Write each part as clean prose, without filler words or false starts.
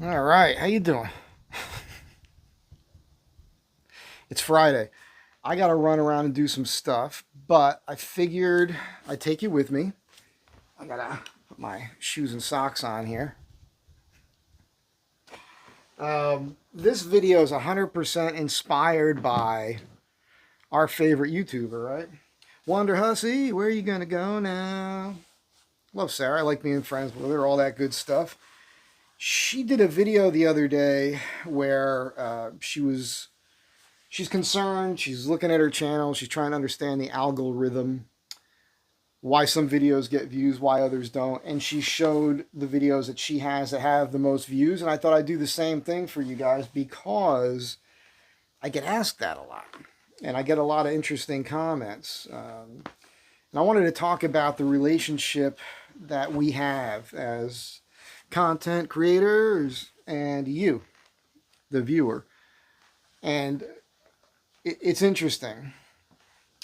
All right, how you doing? It's Friday. I got to run around and do some stuff, but I figured I'd take you with me. I got to put my shoes and socks on here. This video is 100% inspired by our favorite YouTuber, right? Wonderhussy, where are you going to go now? Love Sarah. I like being friends with her, all that good stuff. She did a video the other day where she's concerned. She's looking at her channel. She's trying to understand the algorithm, why some videos get views, why others don't. And she showed the videos that she has that have the most views. And I thought I'd do the same thing for you guys because I get asked that a lot. And I get a lot of interesting comments. And I wanted to talk about the relationship that we have as content creators and you, the viewer. And it's interesting.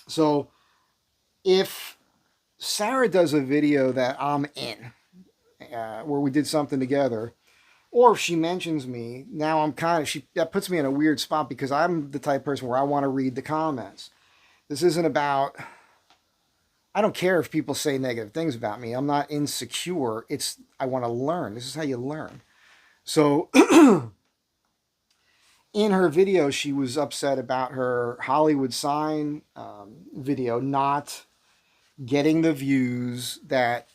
So if Sarah does a video that I'm in, where we did something together, or if she mentions me, now I'm kind of that puts me in a weird spot because I'm the type of person where I want to read the comments. This isn't about. I don't care if people say negative things about me. I'm not insecure. It's I want to learn. This is how you learn. So in her video, she was upset about her Hollywood sign video not getting the views that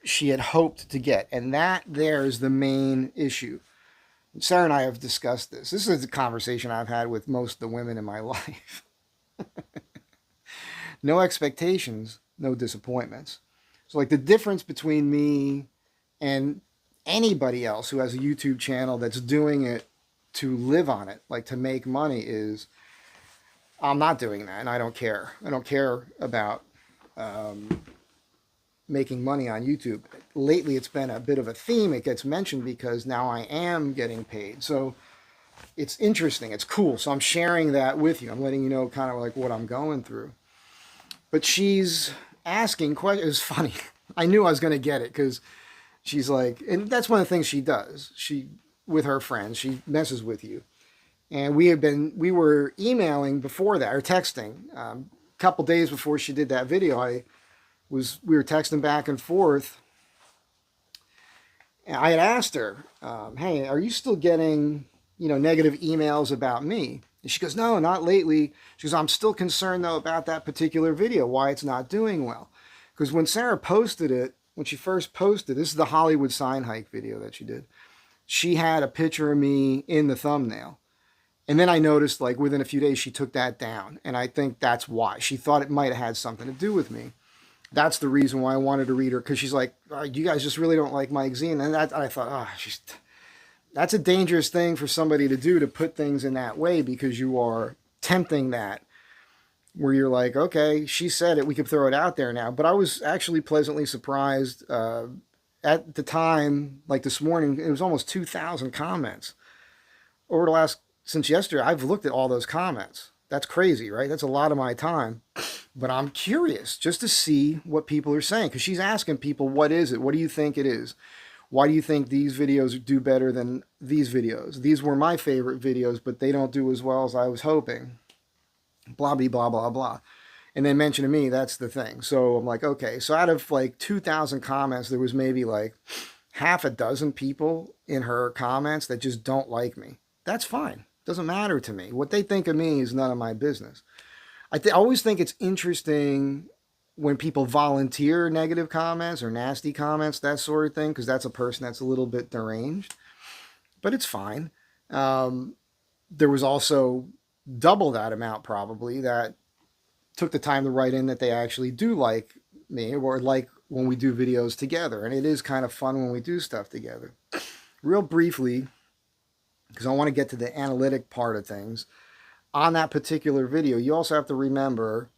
she had hoped to get. And that there is the main issue. Sarah and I have discussed this. This is a conversation I've had with most of the women in my life. No expectations, no disappointments. So, like, the difference between me and anybody else who has a YouTube channel that's doing it to live on it, like to make money, is I'm not doing that, and I don't care. I don't care about making money on YouTube. Lately, it's been a bit of a theme. It gets mentioned because now I am getting paid. So it's interesting. It's cool. So I'm sharing that with you. I'm letting you know kind of like what I'm going through. But she's asking questions. It was funny. I knew I was going to get it because she's like, and that's one of the things she does. She, with her friends, she messes with you. And we were emailing before that or texting. A couple days before she did that video, we were texting back and forth. And I had asked her, "Hey, are you still getting, negative emails about me?" And she goes, "No, not lately." She goes, "I'm still concerned though about that particular video, why it's not doing well." Because when Sarah posted it, when she first posted, this is the Hollywood sign hike video that she did. She had a picture of me in the thumbnail. And then I noticed, like, within a few days, she took that down. And I think that's why. She thought it might have had something to do with me. That's the reason why I wanted to read her, because she's like, "Oh, you guys just really don't like Mike Zine." And I thought, that's a dangerous thing for somebody to do, to put things in that way, because you are tempting that, where you're like, okay, she said it, we could throw it out there now. But I was actually pleasantly surprised. At the time, like this morning, it was almost 2,000 comments. Over the last, since yesterday, I've looked at all those comments. That's crazy, right? That's a lot of my time. But I'm curious just to see what people are saying, because she's asking people, what is it? What do you think it is? Why do you think these videos do better than these videos? These were my favorite videos, but they don't do as well as I was hoping. Blah, blah, blah, blah, blah. And then mention to me, that's the thing. So I'm like, okay. So out of like 2,000 comments, there was maybe like half a dozen people in her comments that just don't like me. That's fine. Doesn't matter to me. What they think of me is none of my business. I always think it's interesting when people volunteer negative comments or nasty comments, that sort of thing, because that's a person that's a little bit deranged. But it's fine. There was also double that amount probably that took the time to write in that they actually do like me, or like when we do videos together. And it is kind of fun when we do stuff together. Real briefly, because I want to get to the analytic part of things. On that particular video, you also have to remember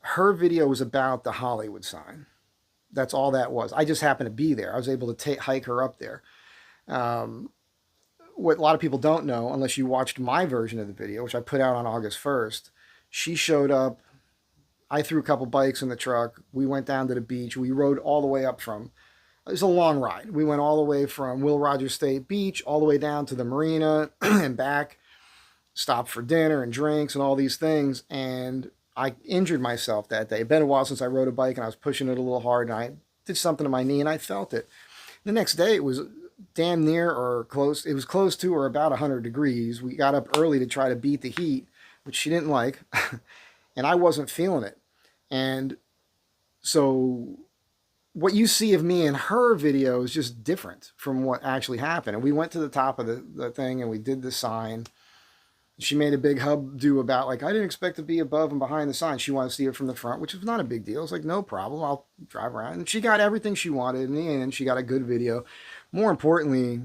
her video was about the Hollywood sign. That's all that was. I just happened to be there. I was able to hike her up there. What a lot of people don't know, unless you watched my version of the video, which I put out on August 1st, she showed up. I threw a couple bikes in the truck. We went down to the beach. We rode all the way up from It was a long ride. We went all the way from Will Rogers State Beach all the way down to the marina and back, stopped for dinner and drinks and all these things. And I injured myself that day. It'd been a while since I rode a bike, and I was pushing it a little hard, and I did something to my knee, and I felt it. The next day, it was damn near or close. It was close to or about 100 degrees. We got up early to try to beat the heat, which she didn't like, and I wasn't feeling it. And so what you see of me in her video is just different from what actually happened. And we went to the top of the thing, and we did the sign. She made a big hub-do about, like, I didn't expect to be above and behind the sign. She wanted to see it from the front, which was not a big deal. It's like, no problem. I'll drive around. And she got everything she wanted in the end. She got a good video. More importantly,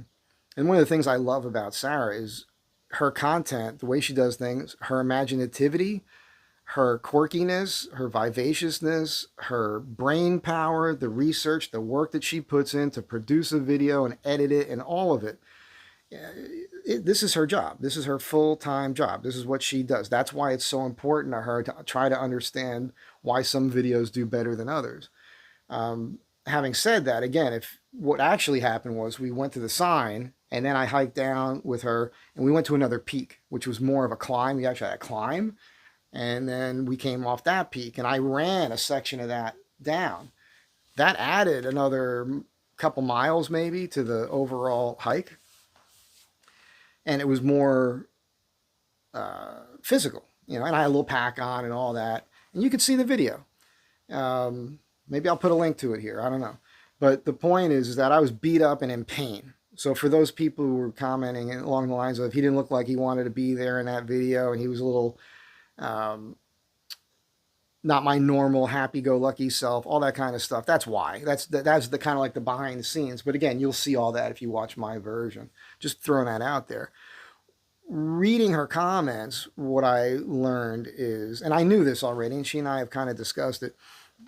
and one of the things I love about Sarah is her content, the way she does things, her imaginativity, her quirkiness, her vivaciousness, her brain power, the research, the work that she puts in to produce a video and edit it and all of it. This is her job. This is her full-time job. This is what she does. That's why it's so important to her to try to understand why some videos do better than others. Having said that, again, if what actually happened was we went to the sign, and then I hiked down with her, and we went to another peak, which was more of a climb. We actually had a climb, and then we came off that peak, and I ran a section of that down. That added another couple miles maybe to the overall hike. And it was more physical, and I had a little pack on and all that. And you could see the video. Maybe I'll put a link to it here. I don't know. But the point is that I was beat up and in pain. So for those people who were commenting along the lines of he didn't look like he wanted to be there in that video, and he was a little not my normal happy-go-lucky self, all that kind of stuff. That's why. That's the kind of like the behind the scenes. But again, you'll see all that if you watch my version. Just throwing that out there. Reading her comments, what I learned is, and I knew this already, and she and I have kind of discussed it,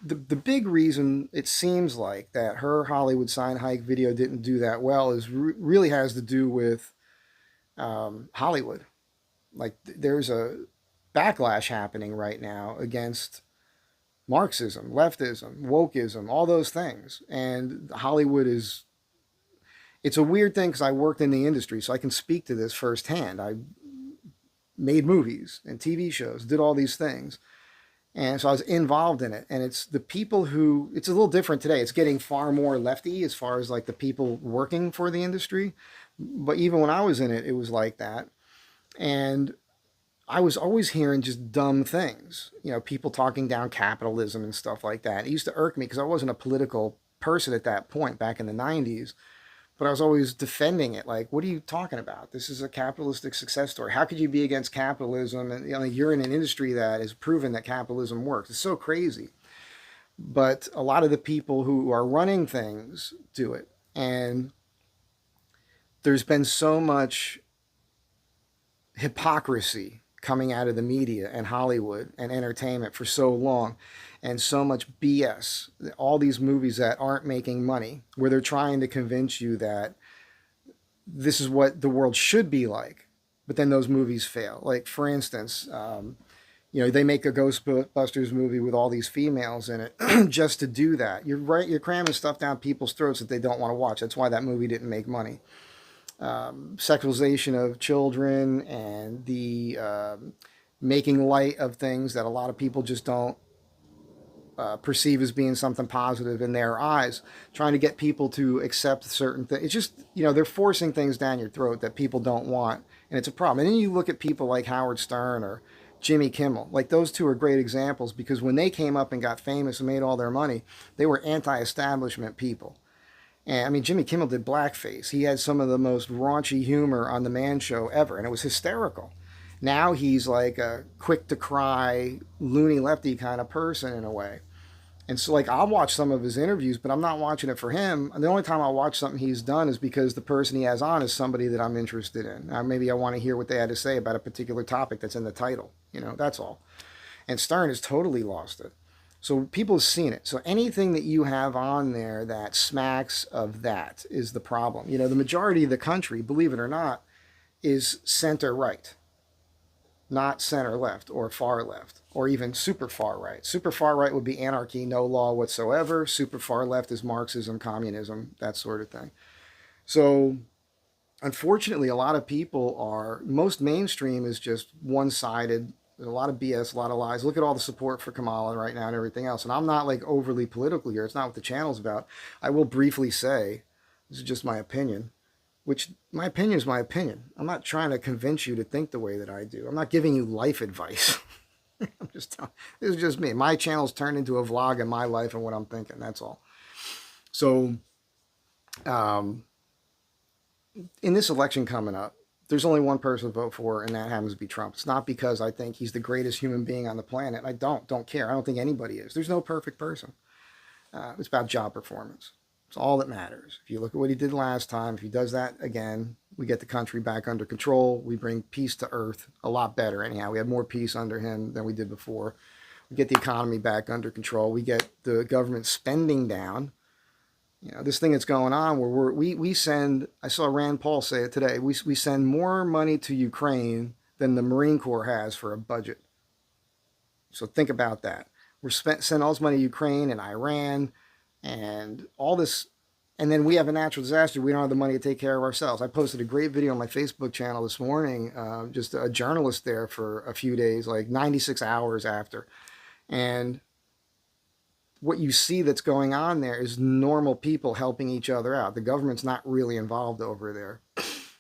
the big reason it seems like that her Hollywood sign hike video didn't do that well is really has to do with Hollywood. Like there's a backlash happening right now against Marxism, leftism, wokeism, all those things. And Hollywood is, it's a weird thing because I worked in the industry, so I can speak to this firsthand. I made movies and TV shows, did all these things. And so I was involved in it. And it's the people who, it's a little different today. It's getting far more lefty as far as like the people working for the industry. But even when I was in it, it was like that. And I was always hearing just dumb things, people talking down capitalism and stuff like that. It used to irk me because I wasn't a political person at that point back in the 90s, but I was always defending it. Like, what are you talking about? This is a capitalistic success story. How could you be against capitalism? And you're in an industry that has proven that capitalism works. It's so crazy. But a lot of the people who are running things do it. And there's been so much hypocrisy coming out of the media and Hollywood and entertainment for so long, and so much BS. All these movies that aren't making money, where they're trying to convince you that this is what the world should be like, but then those movies fail. Like, for instance, they make a Ghostbusters movie with all these females in it just to do that. You're cramming stuff down people's throats that they don't want to watch. That's why that movie didn't make money. Sexualization of children and the making light of things that a lot of people just don't perceive as being something positive in their eyes, trying to get people to accept certain things. It's just, they're forcing things down your throat that people don't want, and it's a problem. And then you look at people like Howard Stern or Jimmy Kimmel. Like, those two are great examples because when they came up and got famous and made all their money, they were anti-establishment people. And I mean, Jimmy Kimmel did blackface. He had some of the most raunchy humor on the Man Show ever, and it was hysterical. Now he's like a quick to cry, loony lefty kind of person in a way. And so, like, I'll watch some of his interviews, but I'm not watching it for him. And the only time I'll watch something he's done is because the person he has on is somebody that I'm interested in. Maybe I want to hear what they had to say about a particular topic that's in the title. That's all. And Stern has totally lost it. So people have seen it. So anything that you have on there that smacks of that is the problem. The majority of the country, believe it or not, is center right. not center left or far left or even super far right. Super far right would be anarchy, no law whatsoever. Super far left is Marxism, communism, that sort of thing. So unfortunately, a lot of people are, most mainstream is just one-sided. There's a lot of BS, a lot of lies. Look at all the support for Kamala right now and everything else. And I'm not like overly political here. It's not what the channel's about. I will briefly say, this is just my opinion, which my opinion is my opinion. I'm not trying to convince you to think the way that I do. I'm not giving you life advice. I'm just telling, this is just me. My channel's turned into a vlog of my life and what I'm thinking. That's all. So, in this election coming up, there's only one person to vote for, and that happens to be Trump. It's not because I think he's the greatest human being on the planet. I don't care. I don't think anybody is. There's no perfect person. It's about job performance. It's all that matters. If you look at what he did last time, if he does that again, we get the country back under control. We bring peace to earth a lot better. Anyhow, we have more peace under him than we did before. We get the economy back under control. We get the government spending down. You know, this thing that's going on where we send, I saw Rand Paul say it today, we send more money to Ukraine than the Marine Corps has for a budget. So think about that. We're send all this money to Ukraine and Iran and all this, and then we have a natural disaster. We don't have the money to take care of ourselves. I posted a great video on my Facebook channel this morning, just a journalist there for a few days, like 96 hours after. And what you see that's going on there is normal people helping each other out. The government's not really involved over there.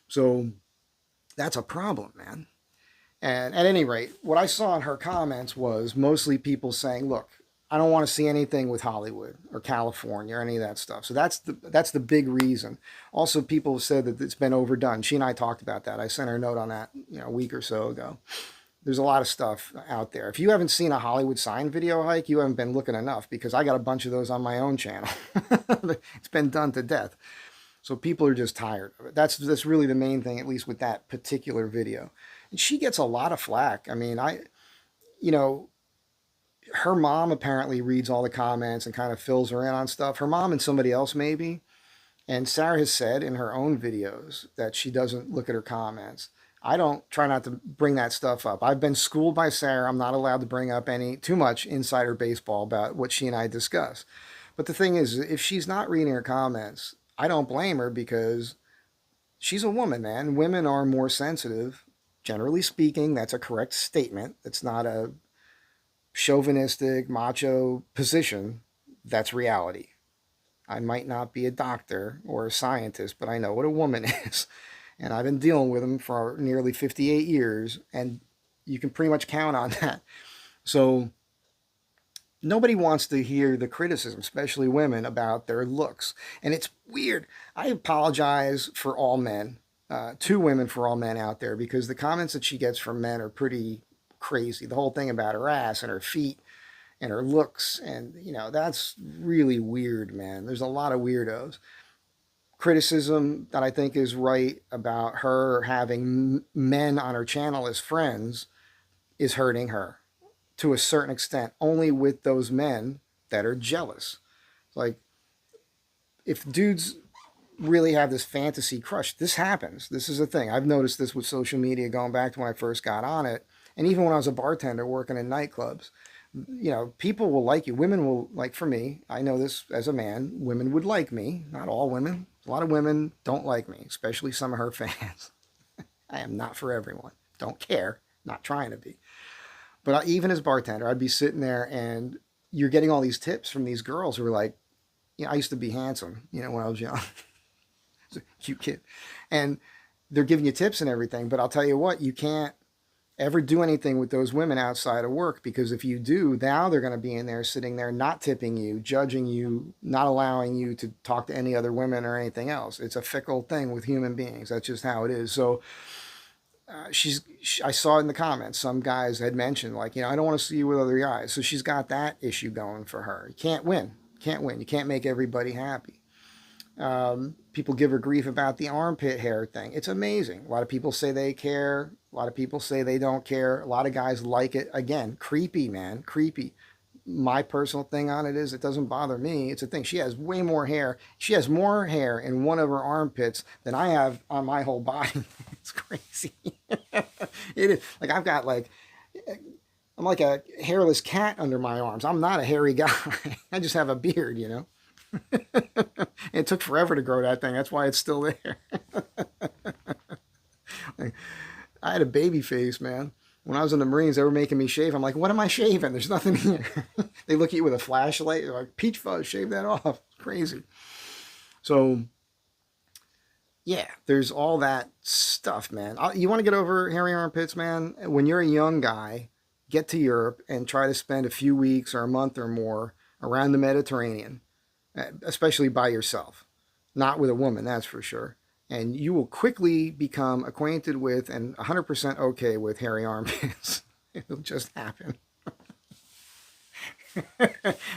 So that's a problem, man. And at any rate, what I saw in her comments was mostly people saying, look, I don't want to see anything with Hollywood or California or any of that stuff. So that's the big reason. Also, people have said that it's been overdone. She and I talked about that. I sent her a note on that, a week or so ago. There's a lot of stuff out there. If you haven't seen a Hollywood sign video hike, you haven't been looking enough, because I got a bunch of those on my own channel. It's been done to death. So people are just tired of it. That's really the main thing, at least with that particular video. And she gets a lot of flack. I mean, her mom apparently reads all the comments and kind of fills her in on stuff. Her mom and somebody else maybe. And Sarah has said in her own videos that she doesn't look at her comments. I don't try not to bring that stuff up. I've been schooled by Sarah. I'm not allowed to bring up too much insider baseball about what she and I discuss. But the thing is, if she's not reading her comments, I don't blame her, because she's a woman, man. Women are more sensitive. Generally speaking, that's a correct statement. It's not a chauvinistic, macho position. That's reality. I might not be a doctor or a scientist, but I know what a woman is. And I've been dealing with them for nearly 58 years, and you can pretty much count on that. So nobody wants to hear the criticism, especially women, about their looks. And it's weird. I apologize for all men, 2 women for all men out there, because the comments that she gets from men are pretty crazy. The whole thing about her ass and her feet and her looks, and, that's really weird, man. There's a lot of weirdos. Criticism that I think is right about her having men on her channel as friends is hurting her to a certain extent, only with those men that are jealous. Like, if dudes really have this fantasy crush, this happens. This is a thing. I've noticed this with social media going back to when I first got on it, and even when I was a bartender working in nightclubs. People will like you. Women will, like, for me, I know this as a man, women would like me. Not all women. A lot of women don't like me, especially some of her fans. I am not for everyone. Don't care. Not trying to be. But even as bartender, I'd be sitting there and you're getting all these tips from these girls who are like, I used to be handsome, when I was young. I was a cute kid. And they're giving you tips and everything. But I'll tell you what, you can't ever do anything with those women outside of work, because if you do, now they're going to be in there sitting there not tipping you, judging you, not allowing you to talk to any other women or anything else. It's a fickle thing with human beings. That's just how it is. So I saw in the comments, some guys had mentioned, like, I don't want to see you with other guys. So she's got that issue going for her. You can't win. You can't make everybody happy. People give her grief about the armpit hair thing. It's amazing. A lot of people say they care. A lot of people say they don't care. A lot of guys like it. Again, creepy, man. Creepy. My personal thing on it is it doesn't bother me. It's a thing. She has way more hair. She has more hair in one of her armpits than I have on my whole body. It's crazy. It is like I've got like I'm like a hairless cat under my arms. I'm not a hairy guy. I just have a beard, you know. It took forever to grow that thing. That's why it's still there. Like, I had a baby face, man. When I was in the Marines, they were making me shave. I'm like, what am I shaving? There's nothing here. They look at you with a flashlight. They're like, peach fuzz, shave that off. Crazy. So, yeah, there's all that stuff, man. You want to get over hairy armpits, man? When you're a young guy, get to Europe and try to spend a few weeks or a month or more around the Mediterranean, especially by yourself. Not with a woman, that's for sure. And you will quickly become acquainted with and 100% okay with hairy armpits. It'll just happen.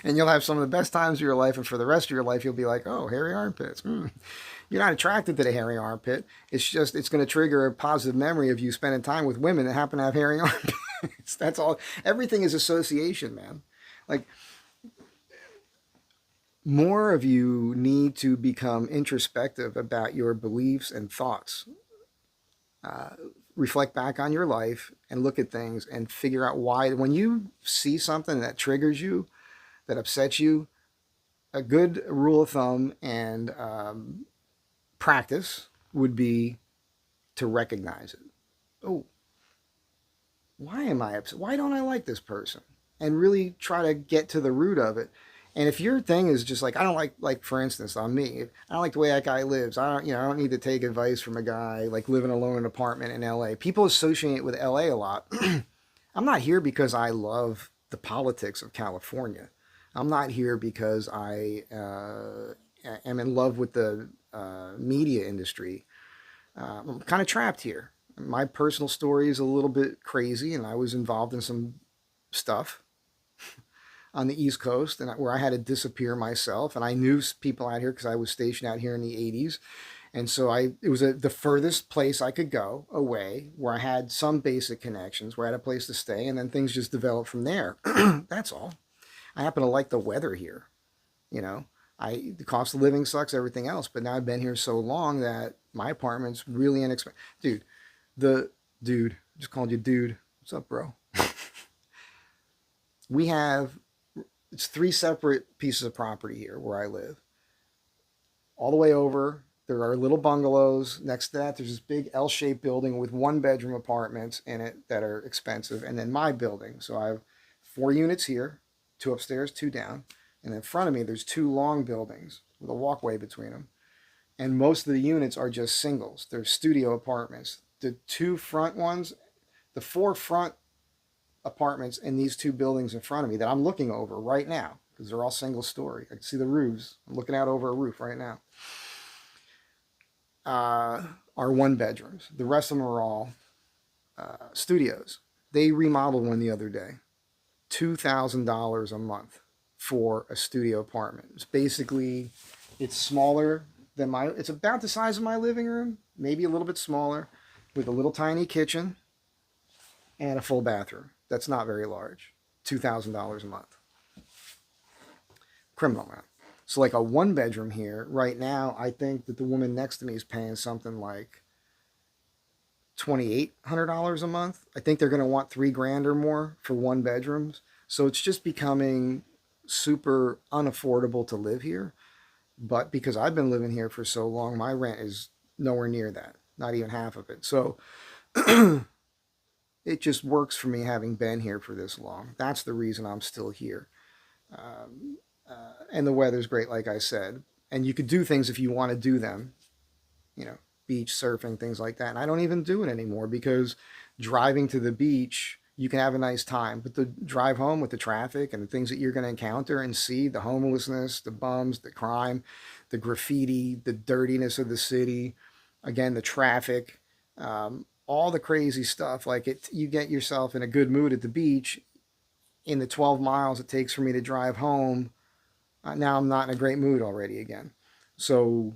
And you'll have some of the best times of your life, and for the rest of your life, you'll be like, oh, hairy armpits. You're not attracted to the hairy armpit. It's just, it's going to trigger a positive memory of you spending time with women that happen to have hairy armpits. That's all. Everything is association, man. Like, more of you need to become introspective about your beliefs and thoughts. Reflect back on your life and look at things and figure out why. When you see something that triggers you, that upsets you, a good rule of thumb and practice would be to recognize it. Oh, why am I upset? Why don't I like this person? And really try to get to the root of it. And if your thing is just like, I don't like for instance, on me, I don't like the way that guy lives. I don't need to take advice from a guy like living alone in an apartment in LA. People associate with LA a lot. I'm not here because I love the politics of California. I'm not here because I am in love with the media industry. I'm kind of trapped here. My personal story is a little bit crazy, and I was involved in some stuff on the East Coast, and where I had to disappear myself. And I knew people out here because I was stationed out here in the 80s. And so it was the furthest place I could go away, where I had some basic connections, where I had a place to stay, and then things just developed from there. That's all. I happen to like the weather here. You know, the cost of living sucks, everything else, but now I've been here so long that my apartment's really inexpensive. Dude, just called you dude. What's up, bro? We have, it's 3 separate pieces of property here where I live. All the way over, there are little bungalows. Next to that, there's this big L-shaped building with 1-bedroom apartments in it that are expensive. And then my building. So I have 4 units here, 2 upstairs, 2 down. And in front of me, there's 2 long buildings with a walkway between them. And most of the units are just singles. They're studio apartments. The 2 front ones, the 4 front apartments in these 2 buildings in front of me that I'm looking over right now, because they're all single story. I can see the roofs. I'm looking out over a roof right now. Are 1 bedrooms. The rest of them are all studios. They remodeled one the other day. $2,000 a month for a studio apartment. It's smaller than it's about the size of my living room, maybe a little bit smaller, with a little tiny kitchen and a full bathroom. That's not very large. $2,000 a month. Criminal, man. So like a 1-bedroom here, right now, I think that the woman next to me is paying something like $2,800 a month. I think they're going to want $3,000 or more for 1 bedrooms. So it's just becoming super unaffordable to live here. But because I've been living here for so long, my rent is nowhere near that. Not even half of it. So it just works for me having been here for this long. That's the reason I'm still here. And the weather's great, like I said. And you could do things if you want to do them. You know, beach, surfing, things like that. And I don't even do it anymore because driving to the beach, you can have a nice time. But the drive home with the traffic and the things that you're going to encounter and see, the homelessness, the bums, the crime, the graffiti, the dirtiness of the city, again, the traffic, all the crazy stuff. Like you get yourself in a good mood at the beach. In the 12 miles it takes for me to drive home, now I'm not in a great mood already again. So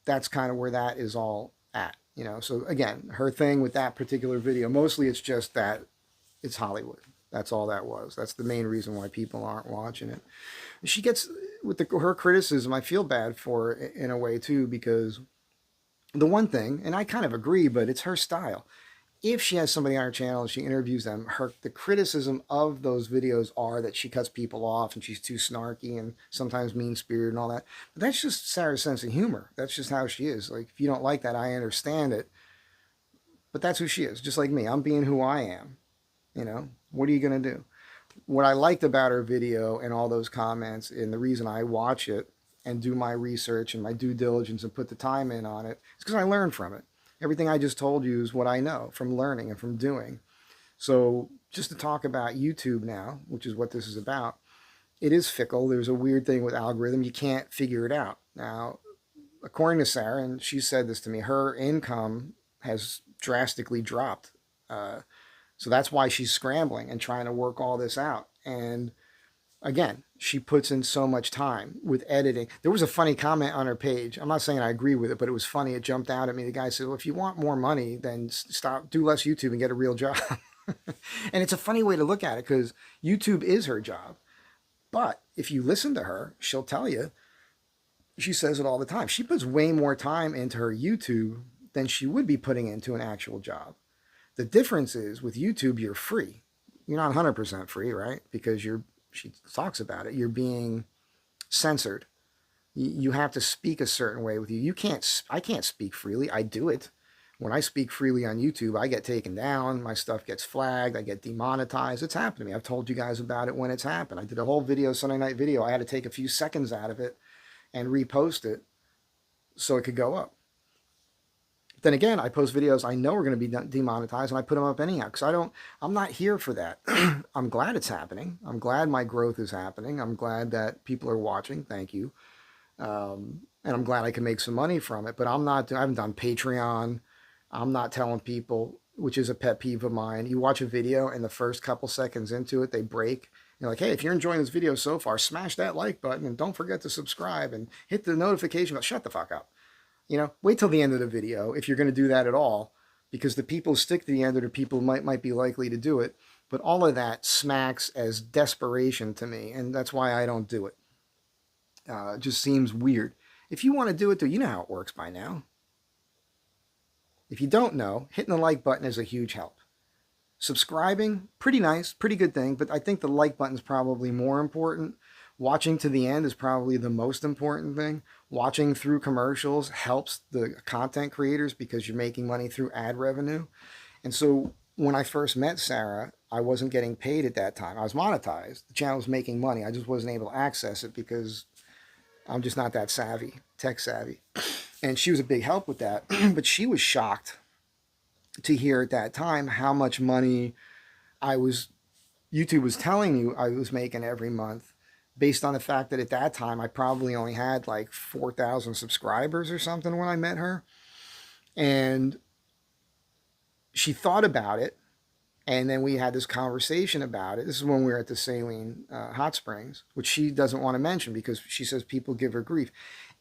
that's kind of where that is all at, you know. So again, her thing with that particular video, mostly it's just that it's Hollywood. That's all that was. That's the main reason why people aren't watching it. She gets, with her criticism, I feel bad for her in a way too, because the one thing, and I kind of agree, but it's her style. if she has somebody on her channel and she interviews them, the criticism of those videos are that she cuts people off and she's too snarky and sometimes mean-spirited and all that. But that's just Sarah's sense of humor. That's just how she is. Like, if you don't like that, I understand it. But that's who she is, just like me. I'm being who I am. You know, what are you going to do? What I liked about her video and all those comments, and the reason I watch it and do my research and my due diligence and put the time in on it, is because I learned from it. Everything I just told you is what I know from learning and from doing. So just to talk about YouTube now, which is what this is about, it is fickle. There's a weird thing with algorithm. You can't figure it out. Now, according to Sarah, and she said this to me, her income has drastically dropped. So that's why she's scrambling and trying to work all this out. And again, she puts in so much time with editing. There was a funny comment on her page. I'm not saying I agree with it, but it was funny. It jumped out at me. The guy said, well, if you want more money, then do less YouTube and get a real job. And it's a funny way to look at it because YouTube is her job. But if you listen to her, she'll tell you, she says it all the time. She puts way more time into her YouTube than she would be putting into an actual job. The difference is with YouTube, you're free. You're not 100% free, right? Because she talks about it. You're being censored. You have to speak a certain way with you. I can't speak freely. I do it. When I speak freely on YouTube, I get taken down. My stuff gets flagged. I get demonetized. It's happened to me. I've told you guys about it when it's happened. I did a whole video, Sunday night video. I had to take a few seconds out of it and repost it so it could go up. Then again, I post videos I know are going to be demonetized, and I put them up anyhow because I'm not here for that. I'm glad it's happening. I'm glad my growth is happening. I'm glad that people are watching. Thank you. And I'm glad I can make some money from it. But I haven't done Patreon. I'm not telling people, which is a pet peeve of mine. You watch a video and the first couple seconds into it, they break. You're like, hey, if you're enjoying this video so far, smash that like button and don't forget to subscribe and hit the notification bell. Shut the fuck up. You know, wait till the end of the video if you're going to do that at all, because the people who stick to the end, or the people who might be likely to do it. But all of that smacks as desperation to me, and that's why I don't do it. It just seems weird. If you want to do it, you know how it works by now. If you don't know, hitting the like button is a huge help. Subscribing, pretty nice, pretty good thing, but I think the like button is probably more important. Watching to the end is probably the most important thing. Watching through commercials helps the content creators because you're making money through ad revenue. And so when I first met Sarah, I wasn't getting paid at that time. I was monetized. The channel was making money. I just wasn't able to access it because I'm just not that savvy, tech savvy. And she was a big help with that. But she was shocked to hear at that time how much money YouTube was telling you I was making every month, based on the fact that at that time I probably only had like 4,000 subscribers or something when I met her. And she thought about it, and then we had this conversation about it. This is when we were at the Saline Hot Springs, which she doesn't want to mention because she says people give her grief.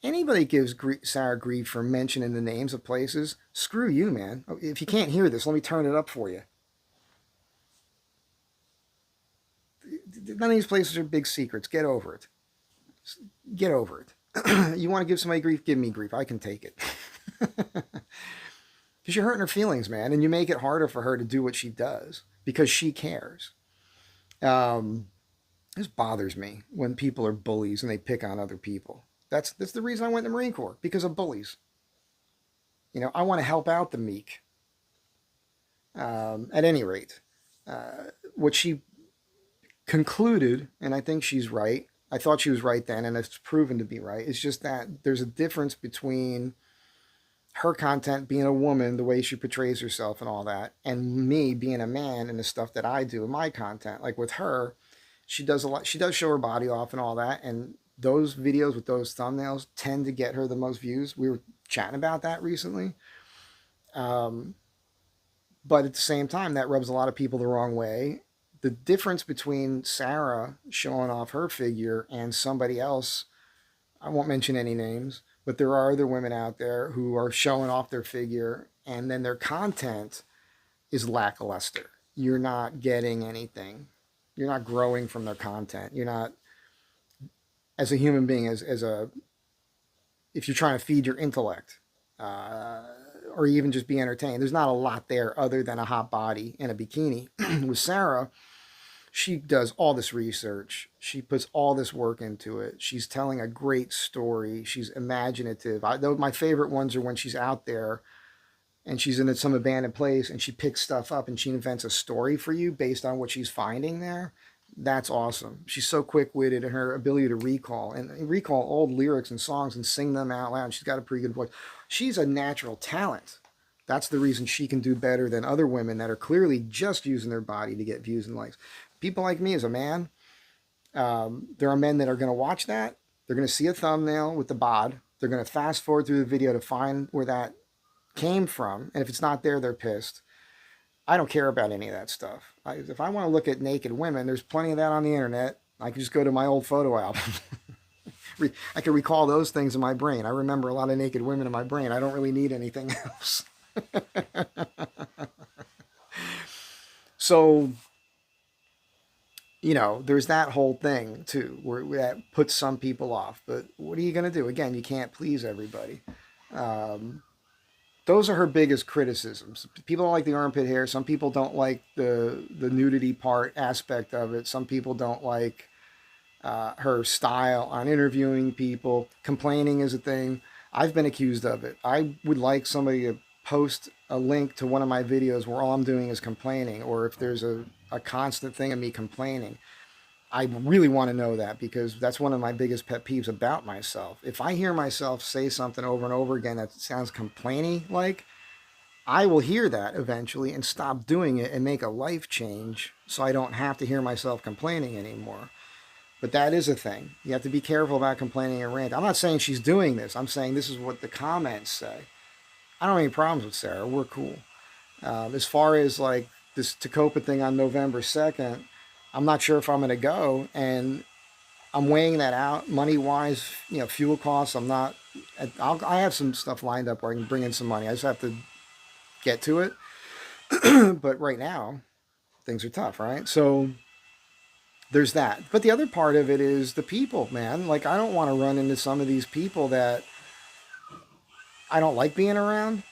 Anybody gives Sarah grief for mentioning the names of places, screw you, man. If you can't hear this, let me turn it up for you. None of these places are big secrets. Get over it. Get over it. You want to give somebody grief? Give me grief. I can take it. Because you're hurting her feelings, man. And you make it harder for her to do what she does because she cares. This bothers me when people are bullies and they pick on other people. That's the reason I went in the Marine Corps, because of bullies. You know, I want to help out the meek. At any rate, what she concluded, and I think she's right. I thought she was right then, and it's proven to be right. It's just that there's a difference between her content being a woman, the way she portrays herself and all that, and me being a man and the stuff that I do in my content. Like with her, she does a lot. She does show her body off and all that, and those videos with those thumbnails tend to get her the most views. We were chatting about that recently. But at the same time, that rubs a lot of people the wrong way. The difference between Sarah showing off her figure and somebody else, I won't mention any names, but there are other women out there who are showing off their figure and then their content is lackluster. You're not getting anything. You're not growing from their content. You're not, as a human being, if you're trying to feed your intellect, or even just be entertained. There's not a lot there other than a hot body and a bikini. With Sarah, she does all this research. She puts all this work into it. She's telling a great story. She's imaginative. My favorite ones are when she's out there and she's in some abandoned place and she picks stuff up and she invents a story for you based on what she's finding there. That's awesome. She's so quick-witted, and her ability to recall old lyrics and songs and sing them out loud. She's got a pretty good voice. She's a natural talent. That's the reason she can do better than other women that are clearly just using their body to get views and likes. People like me as a man, there are men that are going to watch that. They're going to see a thumbnail with the bod. They're going to fast forward through the video to find where that came from. And if it's not there, they're pissed. I don't care about any of that stuff. If I want to look at naked women, there's plenty of that on the internet. I can just go to my old photo album. I can recall those things in my brain. I remember a lot of naked women in my brain. I don't really need anything else. So, you know, there's that whole thing too, where that puts some people off. But what are you going to do? Again, you can't please everybody. Those are her biggest criticisms. People don't like the armpit hair. Some people don't like the nudity part aspect of it. Some people don't like her style on interviewing people. Complaining is a thing. I've been accused of it. I would like somebody to post a link to one of my videos where all I'm doing is complaining, or if there's a constant thing of me complaining. I really want to know that, because that's one of my biggest pet peeves about myself. If I hear myself say something over and over again that sounds complaining like, I will hear that eventually and stop doing it and make a life change so I don't have to hear myself complaining anymore. But that is a thing. You have to be careful about complaining and ranting. I'm not saying she's doing this. I'm saying this is what the comments say. I don't have any problems with Sarah. We're cool. As far as like this Tacoma thing on November 2nd, I'm not sure if I'm going to go, and I'm weighing that out money-wise, you know, fuel costs. I have some stuff lined up where I can bring in some money. I just have to get to it. But right now, things are tough, right? So there's that. But the other part of it is the people, man. Like, I don't want to run into some of these people that I don't like being around.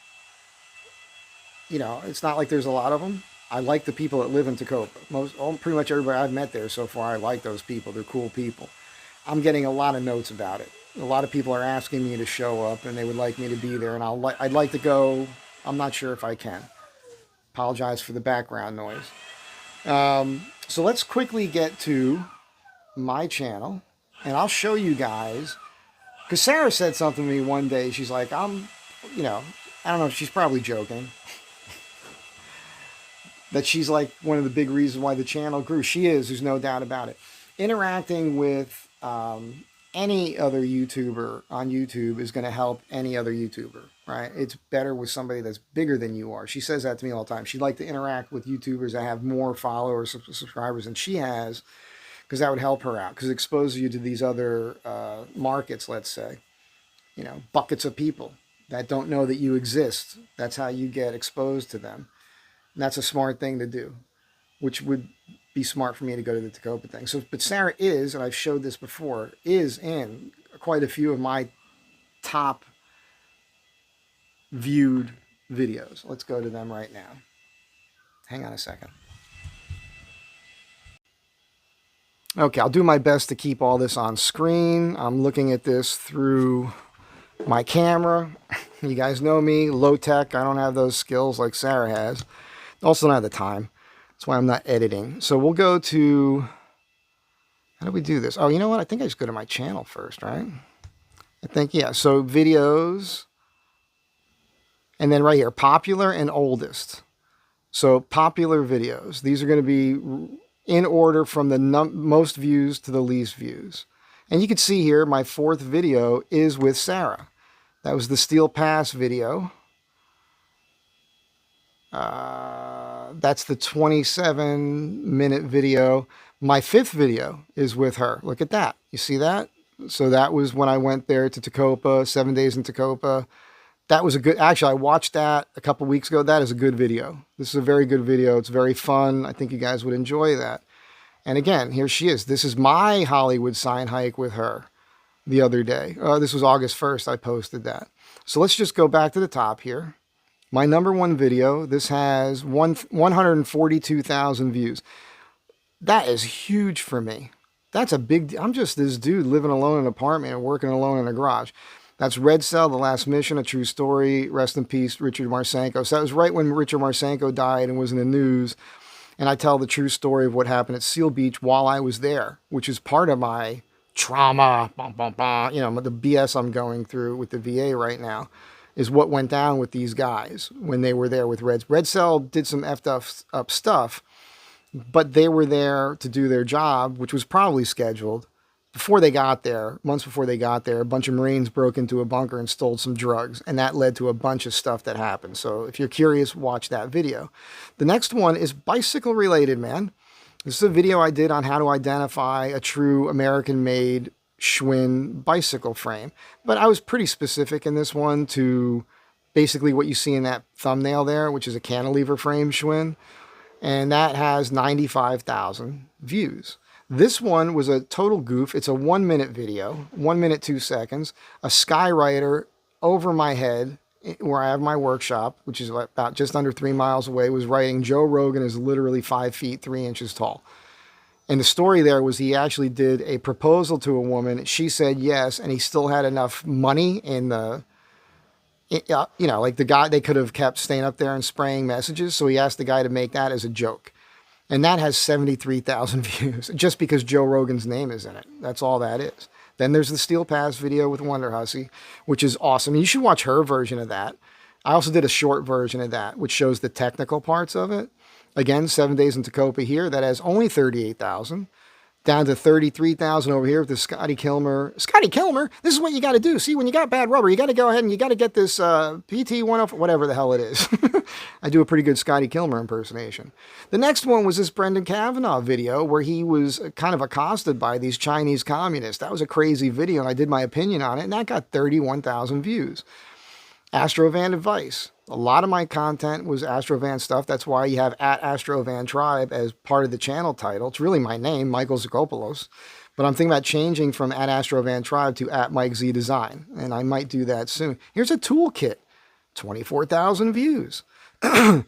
You know, it's not like there's a lot of them. I like the people that live in Tacoma. Pretty much everybody I've met there so far, I like those people. They're cool people. I'm getting a lot of notes about it. A lot of people are asking me to show up, and they would like me to be there, and I'd like to go. I'm not sure if I can. Apologize for the background noise. So let's quickly get to my channel, and I'll show you guys. Because Sarah said something to me one day. She's like, I don't know, she's probably joking. That she's like one of the big reasons why the channel grew. She is, there's no doubt about it. Interacting with any other YouTuber on YouTube is going to help any other YouTuber, right? It's better with somebody that's bigger than you are. She says that to me all the time. She'd like to interact with YouTubers that have more followers, subscribers than she has, because that would help her out, because it exposes you to these other markets, let's say. You know, buckets of people that don't know that you exist. That's how you get exposed to them. And that's a smart thing to do, which would be smart for me to go to the Tacoma thing. So, but Sarah is, and I've showed this before, is in quite a few of my top viewed videos. Let's go to them right now. Hang on a second. Okay, I'll do my best to keep all this on screen. I'm looking at this through my camera. You guys know me, low tech. I don't have those skills like Sarah has. Also don't have the time. That's why I'm not editing. So we'll go to, how do we do this? Oh, you know what? I think I just go to my channel first, right? I think, yeah. So videos. And then right here, popular and oldest. So popular videos. These are going to be in order from the most views to the least views. And you can see here, my fourth video is with Sarah. That was the Steel Pass video. That's the 27-minute video. My fifth video is with her. Look at that. You see that? So that was when I went there to Tacoma, 7 days in Tacoma. That was a good, actually, I watched that a couple weeks ago. That is a good video. This is a very good video. It's very fun. I think you guys would enjoy that. And again, here she is. This is my Hollywood sign hike with her the other day. This was August 1st. I posted that. So let's just go back to the top here. My number one video, this has 142,000 views. That is huge for me. That's a big, I'm just this dude living alone in an apartment and working alone in a garage. That's Red Cell, The Last Mission, A True Story, rest in peace, Richard Marcinko. So that was right when Richard Marcinko died and was in the news. And I tell the true story of what happened at Seal Beach while I was there, which is part of my trauma, you know, the BS I'm going through with the VA right now, is what went down with these guys when they were there with Red. Red Cell did some effed up stuff, but they were there to do their job, which was probably scheduled. Before they got there, months before they got there, a bunch of Marines broke into a bunker and stole some drugs, and that led to a bunch of stuff that happened. So if you're curious, watch that video. The next one is bicycle related, man. This is a video I did on how to identify a true American-made Schwinn bicycle frame. But I was pretty specific in this one to basically what you see in that thumbnail there, which is a cantilever frame Schwinn. And that has 95,000 views. This one was a total goof. It's a 1 minute video, 1 minute, 2 seconds. A skywriter over my head where I have my workshop, which is about just under 3 miles away, was writing, "Joe Rogan is literally 5 feet, 3 inches tall." And the story there was he actually did a proposal to a woman. She said yes, and he still had enough money in the, you know, like the guy, they could have kept staying up there and spraying messages. So he asked the guy to make that as a joke. And that has 73,000 views just because Joe Rogan's name is in it. That's all that is. Then there's the Steel Pass video with Wonderhussy, which is awesome. You should watch her version of that. I also did a short version of that, which shows the technical parts of it. Again, 7 Days in Tacoma here. That has only 38,000. Down to 33,000 over here with the Scotty Kilmer. Scotty Kilmer, this is what you got to do. See, when you got bad rubber, you got to go ahead and you got to get this PT-104, whatever the hell it is. I do a pretty good Scotty Kilmer impersonation. The next one was this Brendan Kavanaugh video where he was kind of accosted by these Chinese communists. That was a crazy video, and I did my opinion on it, and that got 31,000 views. Astrovan advice. A lot of my content was Astrovan stuff. That's why you have at Astrovan Tribe as part of the channel title. It's really my name, Michael Zakopoulos. But I'm thinking about changing from at Astrovan Tribe to at Mike Z Design. And I might do that soon. Here's a toolkit. 24,000 views. Again,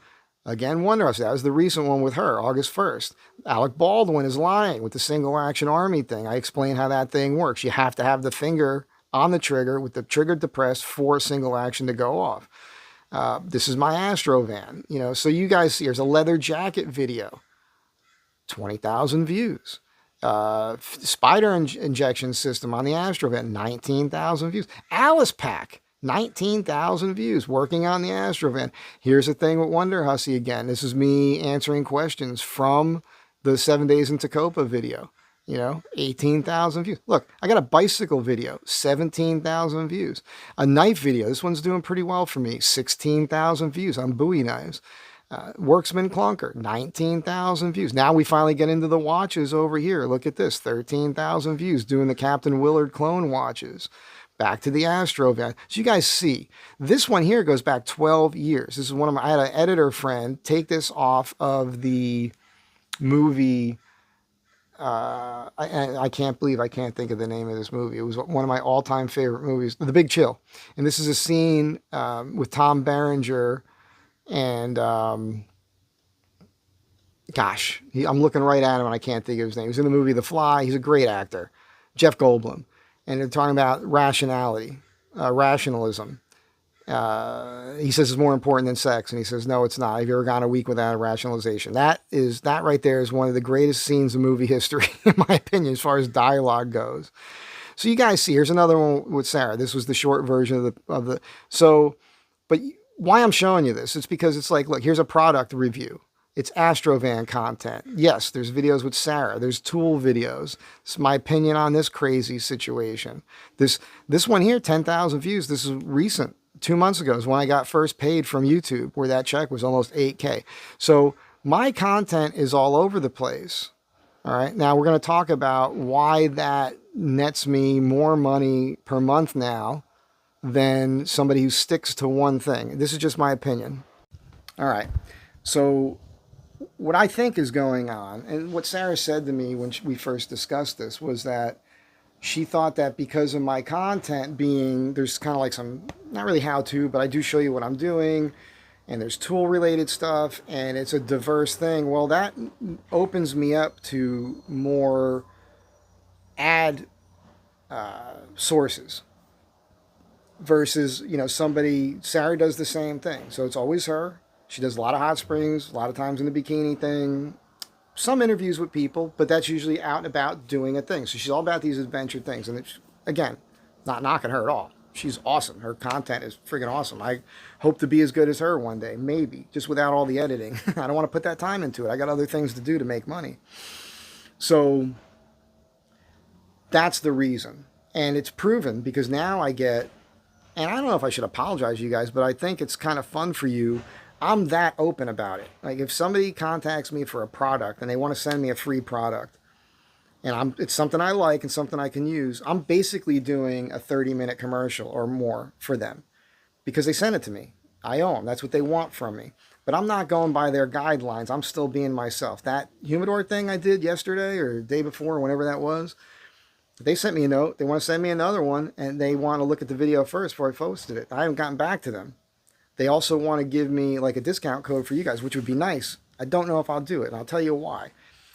Wonderhussy. That was the recent one with her, August 1st. Alec Baldwin is lying with the single action army thing. I explain how that thing works. You have to have the finger on the trigger with the trigger depressed for a single action to go off. This is my Astrovan, you know, so you guys see, here's a leather jacket video, 20,000 views. Spider injection system on the Astrovan, 19,000 views. Alice Pack, 19,000 views, working on the Astrovan. Here's the thing with Wonderhussy again. This is me answering questions from the 7 Days in Tacoma video. You know, 18,000 views. Look, I got a bicycle video, 17,000 views. A knife video, this one's doing pretty well for me, 16,000 views on Bowie knives. Worksman Clunker, 19,000 views. Now we finally get into the watches over here. Look at this, 13,000 views doing the Captain Willard clone watches. Back to the Astrovan. So you guys see, this one here goes back 12 years. This is one of my, I had an editor friend take this off of the movie. I can't believe I can't think of the name of this movie. It was one of my all-time favorite movies, The Big Chill. And this is a scene with Tom Berenger and, gosh, I'm looking right at him and I can't think of his name. He was in the movie The Fly. He's a great actor. Jeff Goldblum. And they're talking about rationality, rationalism. He says it's more important than sex, and he says no, it's not. Have you ever gone a week without a rationalization? That right there is one of the greatest scenes of movie history, in my opinion, as far as dialogue goes. So you guys see, here's another one with Sarah. This was the short version of the. So, but why I'm showing you this? It's because it's like, look, here's a product review. It's Astrovan content. Yes, there's videos with Sarah. There's tool videos. It's my opinion on this crazy situation. This one here, 10,000 views. This is recent. 2 months ago is when I got first paid from YouTube, where that check was almost 8K. So my content is all over the place. All right. Now we're going to talk about why that nets me more money per month now than somebody who sticks to one thing. This is just my opinion. All right. So what I think is going on, and what Sarah said to me when we first discussed this, was that she thought that because of my content being, there's kind of like some, not really how to, but I do show you what I'm doing. and there's tool related stuff, and it's a diverse thing. Well, that opens me up to more ad sources versus, you know, somebody. Sarah does the same thing, so it's always her. She does a lot of hot springs, a lot of times in the bikini thing, some interviews with people, but that's usually out and about doing a thing. So she's all about these adventure things, and it's, again, not knocking her at all. She's awesome. Her content is friggin' awesome. I hope to be as good as her one day, maybe, just without all the editing. I don't want to put that time into it. I got other things to do to make money. So that's the reason. And it's proven because now I get, and I don't know if I should apologize to you guys, but I think it's kind of fun for you. I'm that open about it. Like if somebody contacts me for a product and they want to send me a free product, and it's something I like and something I can use, I'm basically doing a 30-minute commercial or more for them because they sent it to me. I owe them. That's what they want from me. But I'm not going by their guidelines. I'm still being myself. That humidor thing I did yesterday or the day before, whenever that was, they sent me a note. They want to send me another one, and they want to look at the video first before I posted it. I haven't gotten back to them. They also want to give me like a discount code for you guys, which would be nice. I don't know if I'll do it, and I'll tell you why.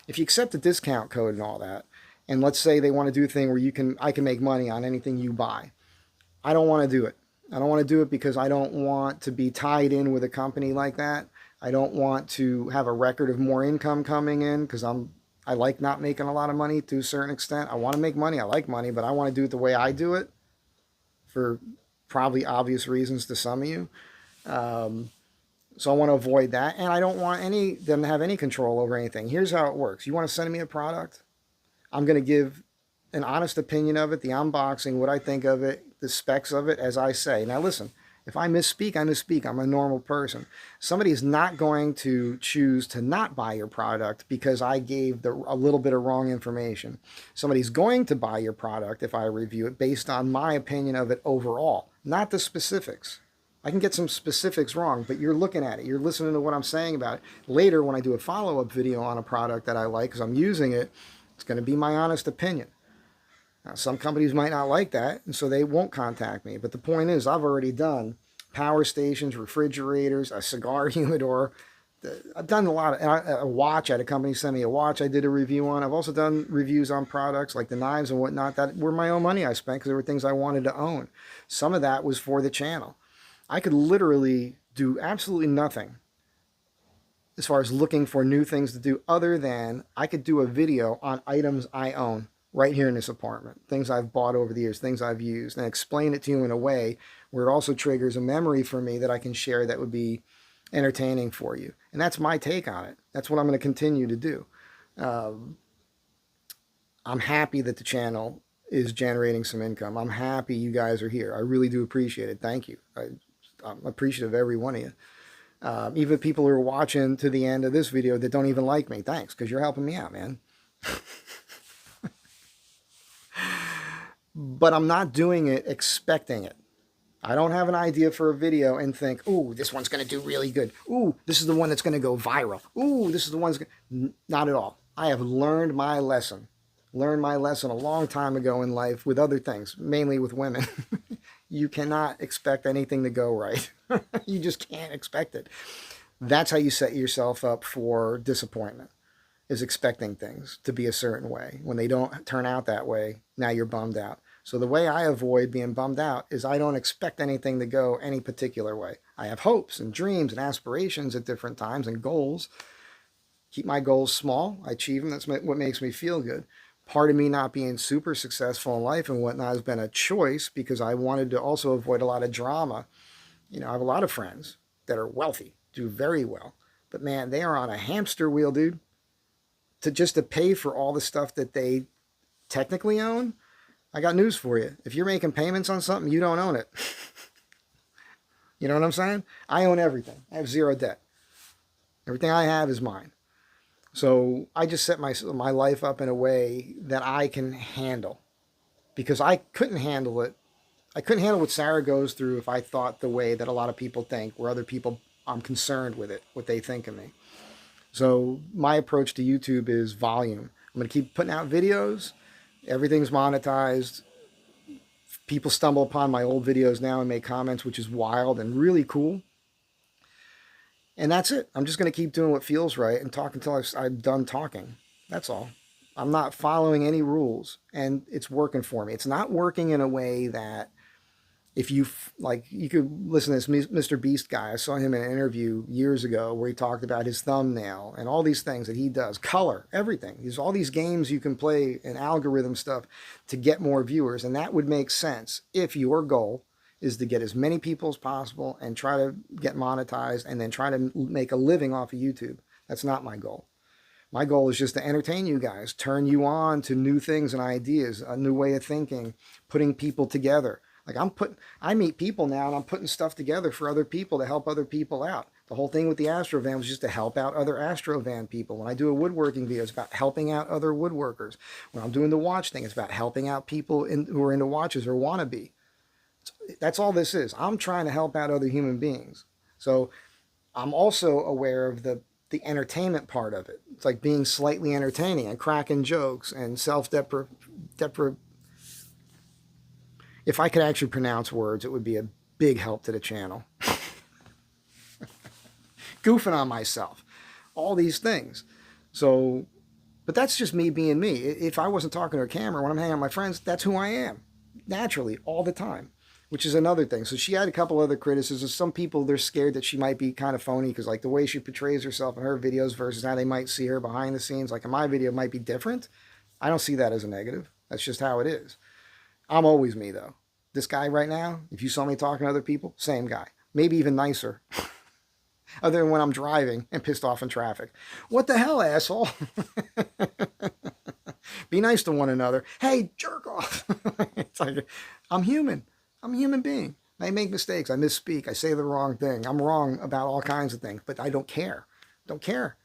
If you accept the discount code and all that, and let's say they want to do a thing where I can make money on anything you buy, I don't want to do it. I don't want to do it because I don't want to be tied in with a company like that. I don't want to have a record of more income coming in because I like not making a lot of money to a certain extent. I want to make money. I like money, but I want to do it the way I do it for probably obvious reasons to some of you. So I want to avoid that, and I don't want them to have any control over anything. Here's how it works. You want to send me a product? I'm going to give an honest opinion of it, the unboxing, what I think of it, the specs of it, as I say. Now listen, if I misspeak, I misspeak. I'm a normal person. Somebody is not going to choose to not buy your product because I gave a little bit of wrong information. Somebody's going to buy your product if I review it based on my opinion of it overall, not the specifics. I can get some specifics wrong, but you're looking at it. You're listening to what I'm saying about it. Later, when I do a follow-up video on a product that I like because I'm using it, it's going to be my honest opinion. Now, some companies might not like that, and so they won't contact me. But the point is, I've already done power stations, refrigerators, a cigar humidor. I've done a lot of a watch. I had a company send me a watch I did a review on. I've also done reviews on products like the knives and whatnot that were my own money I spent because there were things I wanted to own. Some of that was for the channel. I could literally do absolutely nothing as far as looking for new things to do other than I could do a video on items I own right here in this apartment, things I've bought over the years, things I've used, and explain it to you in a way where it also triggers a memory for me that I can share that would be entertaining for you. And that's my take on it. That's what I'm going to continue to do. I'm happy that the channel is generating some income. I'm happy you guys are here. I really do appreciate it. Thank you. I'm appreciative of every one of you. Even people who are watching to the end of this video that don't even like me. Thanks, because you're helping me out, man. But I'm not doing it expecting it. I don't have an idea for a video and think, ooh, this one's going to do really good. Ooh, this is the one that's going to go viral. Ooh, this is the one that's going to... Not at all. I have learned my lesson. Learned my lesson a long time ago in life with other things, mainly with women. You cannot expect anything to go right. You just can't expect it. That's how you set yourself up for disappointment, is expecting things to be a certain way. When they don't turn out that way, now you're bummed out. So the way I avoid being bummed out is I don't expect anything to go any particular way. I have hopes and dreams and aspirations at different times and goals. Keep my goals small. I achieve them. That's what makes me feel good. Part of me not being super successful in life and whatnot has been a choice because I wanted to also avoid a lot of drama. You know, I have a lot of friends that are wealthy, do very well. But man, they are on a hamster wheel, dude. To pay for all the stuff that they technically own, I got news for you. If you're making payments on something, you don't own it. You know what I'm saying? I own everything. I have zero debt. Everything I have is mine. So I just set my life up in a way that I can handle, because I couldn't handle it. I couldn't handle what Sarah goes through if I thought the way that a lot of people think, where other people, I'm concerned with it, what they think of me. So my approach to YouTube is volume. I'm going to keep putting out videos. Everything's monetized. People stumble upon my old videos now and make comments, which is wild and really cool. And that's it. I'm just going to keep doing what feels right and talk until I'm done talking. That's all. I'm not following any rules, and it's working for me. It's not working in a way that if you like, you could listen to this Mr. Beast guy. I saw him in an interview years ago where he talked about his thumbnail and all these things that he does, color, everything. There's all these games you can play and algorithm stuff to get more viewers, and that would make sense if your goal is to get as many people as possible and try to get monetized and then try to make a living off of YouTube. That's not my goal. My goal is just to entertain you guys, turn you on to new things and ideas, a new way of thinking, putting people together. Like I meet people now and I'm putting stuff together for other people to help other people out. The whole thing with the Astrovan was just to help out other Astrovan people. When I do a woodworking video, it's about helping out other woodworkers. When I'm doing the watch thing, it's about helping out people who are into watches or want to be. That's all this is. I'm trying to help out other human beings. So I'm also aware of the entertainment part of it. It's like being slightly entertaining and cracking jokes and if I could actually pronounce words, it would be a big help to the channel. Goofing on myself. All these things. So, but that's just me being me. If I wasn't talking to a camera when I'm hanging out with my friends, that's who I am. Naturally, all the time. Which is another thing. So she had a couple other criticisms. Some people, they're scared that she might be kind of phony because like the way she portrays herself in her videos versus how they might see her behind the scenes, like in my video, might be different. I don't see that as a negative. That's just how it is. I'm always me, though. This guy right now, if you saw me talking to other people, same guy. Maybe even nicer. Other than when I'm driving and pissed off in traffic. What the hell, asshole? Be nice to one another. Hey, jerk off. It's like, I'm human. I'm a human being. I make mistakes. I misspeak. I say the wrong thing. I'm wrong about all kinds of things, but I don't care. Don't care.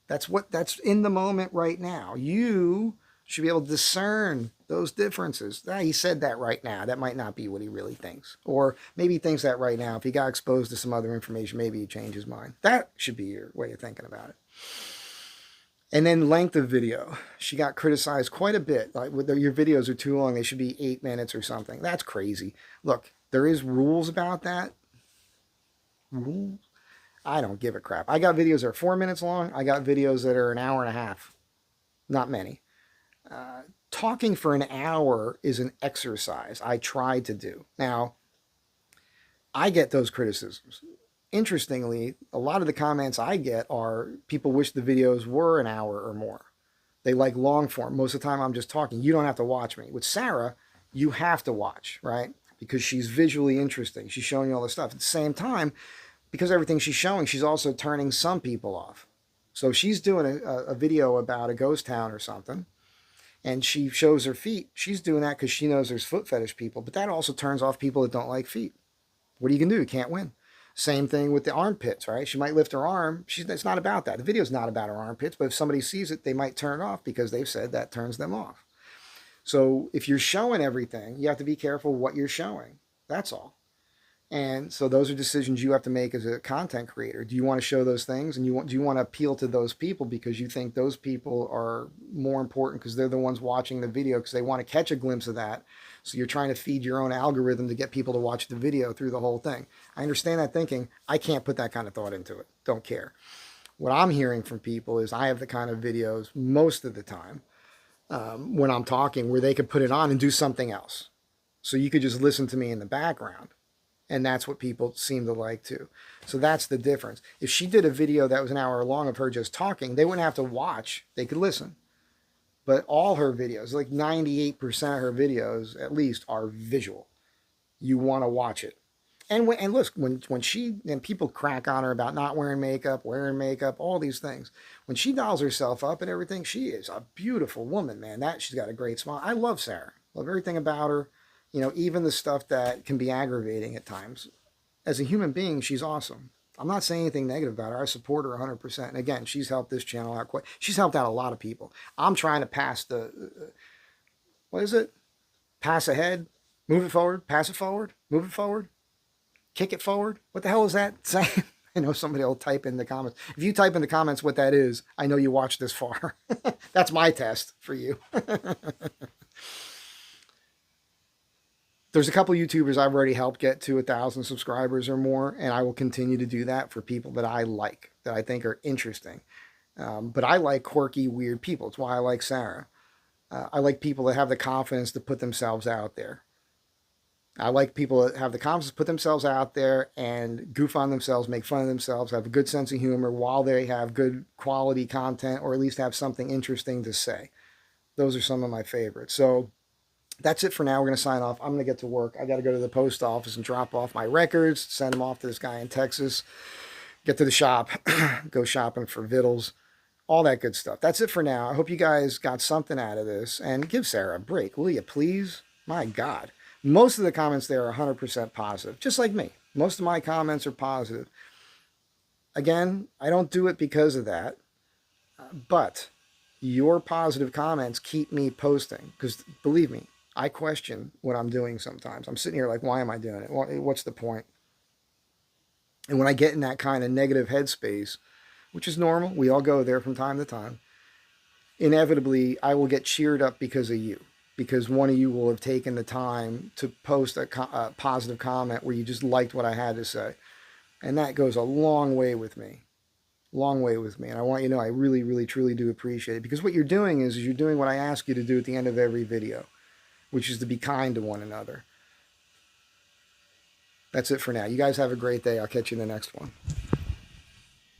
That's in the moment right now. You should be able to discern those differences. He said that right now. That might not be what he really thinks. Or maybe he thinks that right now. If he got exposed to some other information, maybe he changed his mind. That should be your way of thinking about it. And then length of video. She got criticized quite a bit. Like, your videos are too long. They should be 8 minutes or something. That's crazy. Look, there is rules about that. Rules? I don't give a crap. I got videos that are 4 minutes long. I got videos that are an hour and a half. Not many. Talking for an hour is an exercise I try to do. Now, I get those criticisms. Interestingly, a lot of the comments I get are people wish the videos were an hour or more. They like long form. Most of the time I'm just talking. You don't have to watch me. With Sarah, you have to watch, right? Because she's visually interesting. She's showing you all this stuff. At the same time, because everything she's showing, she's also turning some people off. So she's doing a video about a ghost town or something, and she shows her feet. She's doing that because she knows there's foot fetish people, but that also turns off people that don't like feet. What are you going to do? You can't win. Same thing with the armpits, right? She might lift her arm. It's not about that. The video's not about her armpits, but if somebody sees it, they might turn it off because they've said that turns them off. So if you're showing everything, you have to be careful what you're showing. That's all. And so those are decisions you have to make as a content creator. Do you want to show those things? And do you want to appeal to those people because you think those people are more important because they're the ones watching the video because they want to catch a glimpse of that? So you're trying to feed your own algorithm to get people to watch the video through the whole thing. I understand that thinking. I can't put that kind of thought into it. Don't care. What I'm hearing from people is I have the kind of videos most of the time when I'm talking where they could put it on and do something else. So you could just listen to me in the background. And that's what people seem to like too. So that's the difference. If she did a video that was an hour long of her just talking, they wouldn't have to watch. They could listen. But all her videos, like 98% of her videos at least, are visual. You want to watch it. And look, when people crack on her about not wearing makeup, all these things. When she dolls herself up and everything, she is a beautiful woman, man. She's got a great smile. I love Sarah. Love everything about her. You know, even the stuff that can be aggravating at times. As a human being, she's awesome. I'm not saying anything negative about her. I support her 100%. And again, she's helped this channel out quite. She's helped out a lot of people. I'm trying to pass what is it? Pass ahead, move it forward, pass it forward, move it forward, kick it forward. What the hell is that saying? I know somebody will type in the comments. If you type in the comments what that is, I know you watched this far. That's my test for you. There's a couple YouTubers I've already helped get to 1,000 subscribers or more, and I will continue to do that for people that I like, that I think are interesting. But I like quirky, weird people. It's why I like Sarah. I like people that have the confidence to put themselves out there. I like people that have the confidence to put themselves out there and goof on themselves, make fun of themselves, have a good sense of humor while they have good quality content, or at least have something interesting to say. Those are some of my favorites. So that's it for now. We're going to sign off. I'm going to get to work. I got to go to the post office and drop off my records, send them off to this guy in Texas, get to the shop, go shopping for vittles, all that good stuff. That's it for now. I hope you guys got something out of this, and give Sarah a break, will you please? My God. Most of the comments there are 100% positive, just like me. Most of my comments are positive. Again, I don't do it because of that, but your positive comments keep me posting, because believe me, I question what I'm doing sometimes. I'm sitting here like, why am I doing it? What's the point? And when I get in that kind of negative headspace, which is normal, we all go there from time to time, inevitably I will get cheered up because of you. Because one of you will have taken the time to post a positive comment where you just liked what I had to say. And that goes a long way with me. Long way with me. And I want you to know I really, really, truly do appreciate it. Because what you're doing is you're doing what I ask you to do at the end of every video, which is to be kind to one another. That's it for now. You guys have a great day. I'll catch you in the next one.